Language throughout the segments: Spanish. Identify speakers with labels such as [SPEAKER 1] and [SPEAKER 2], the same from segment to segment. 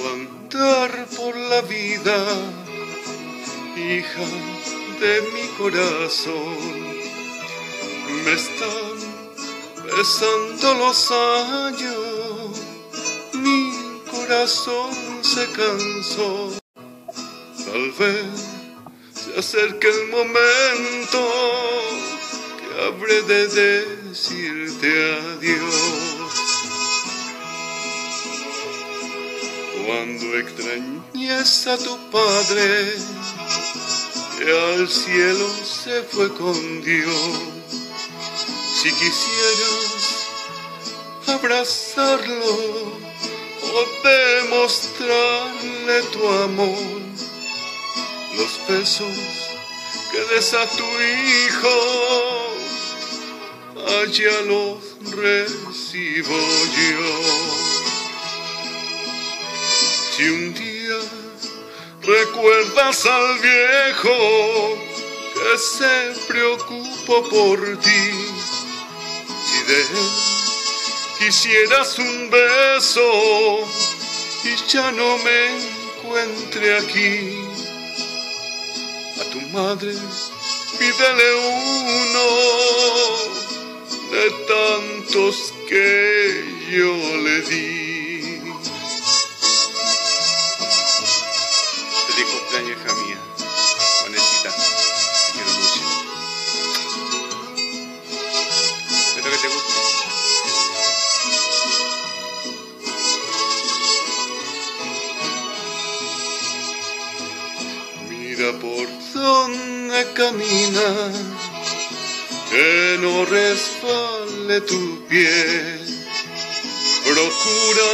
[SPEAKER 1] andar por la vida, hija de mi corazón. Me están pesando los años, mi corazón se cansó. Tal vez se acerque el momento que habré de decirte adiós. Cuando extrañes a tu padre, que al cielo se fue con Dios, si quisieras abrazarlo o demostrarle tu amor, los besos que des a tu hijo, allá los recibo yo. Si un día recuerdas al viejo que se preocupó por ti, si de él quisieras un beso y ya no me encuentre aquí, a tu madre pídele uno de tantos que yo le di. Feliz cumpleaños, hija mía. Vanesita, te quiero mucho. Espero que te guste. Mira por donde caminas, que no resbale tu pie. Procura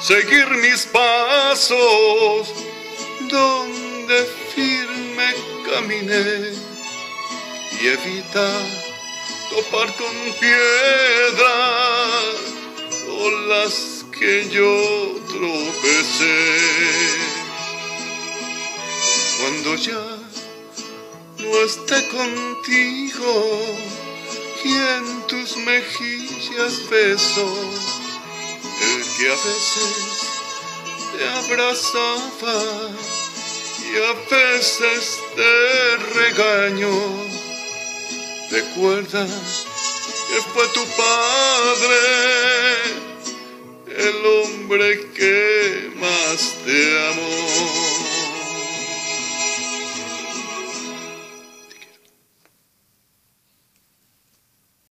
[SPEAKER 1] seguir mis pasos donde firme caminé y evita topar con piedras con las que yo tropecé. Cuando ya no esté contigo y en tus mejillas beso el que a veces te abrazaba y a veces te regaño, recuerda que fue tu padre el hombre que más te amó.